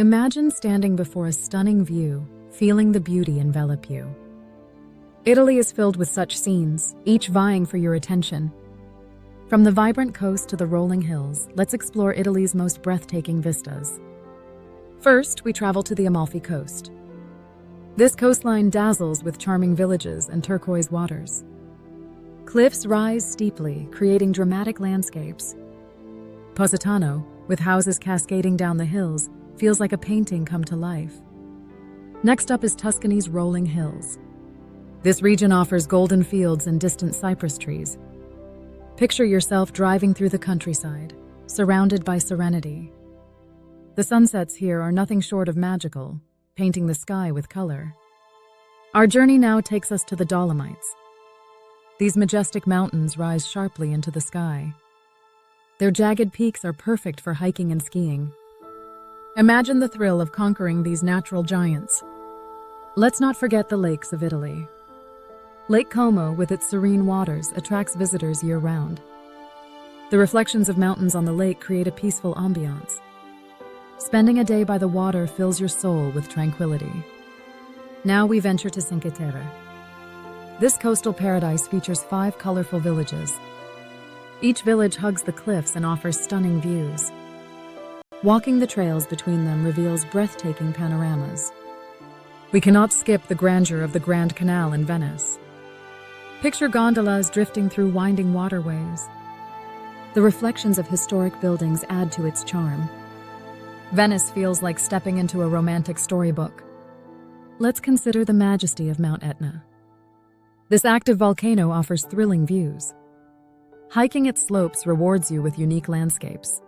Imagine standing before a stunning view, feeling the beauty envelop you. Italy is filled with such scenes, each vying for your attention. From the vibrant coast to the rolling hills, let's explore Italy's most breathtaking vistas. First, we travel to the Amalfi Coast. This coastline dazzles with charming villages and turquoise waters. Cliffs rise steeply, creating dramatic landscapes. Positano, with houses cascading down the hills, feels like a painting come to life. Next up is Tuscany's rolling hills. This region offers golden fields and distant cypress trees. Picture yourself driving through the countryside, surrounded by serenity. The sunsets here are nothing short of magical, painting the sky with color. Our journey now takes us to the Dolomites. These majestic mountains rise sharply into the sky. Their jagged peaks are perfect for hiking and skiing. Imagine the thrill of conquering these natural giants. Let's not forget the lakes of Italy. Lake Como, with its serene waters, attracts visitors year-round. The reflections of mountains on the lake create a peaceful ambiance. Spending a day by the water fills your soul with tranquility. Now we venture to Cinque Terre. This coastal paradise features 5 colorful villages. Each village hugs the cliffs and offers stunning views. Walking the trails between them reveals breathtaking panoramas. We cannot skip the grandeur of the Grand Canal in Venice. Picture gondolas drifting through winding waterways. The reflections of historic buildings add to its charm. Venice feels like stepping into a romantic storybook. Let's consider the majesty of Mount Etna. This active volcano offers thrilling views. Hiking its slopes rewards you with unique landscapes.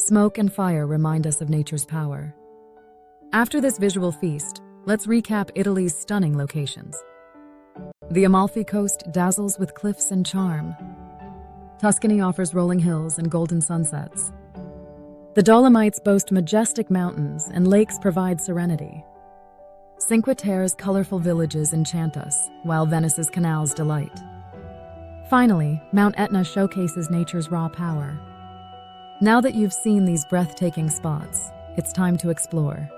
Smoke and fire remind us of nature's power. After this visual feast, let's recap Italy's stunning locations. The Amalfi Coast dazzles with cliffs and charm. Tuscany offers rolling hills and golden sunsets. The Dolomites boast majestic mountains, and lakes provide serenity. Cinque Terre's colorful villages enchant us, while Venice's canals delight. Finally, Mount Etna showcases nature's raw power. Now that you've seen these breathtaking spots, it's time to explore.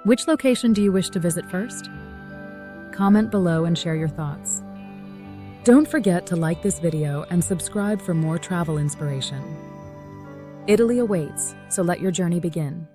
Which location do you wish to visit first? Comment below and share your thoughts. Don't forget to like this video and subscribe for more travel inspiration. Italy awaits, so let your journey begin.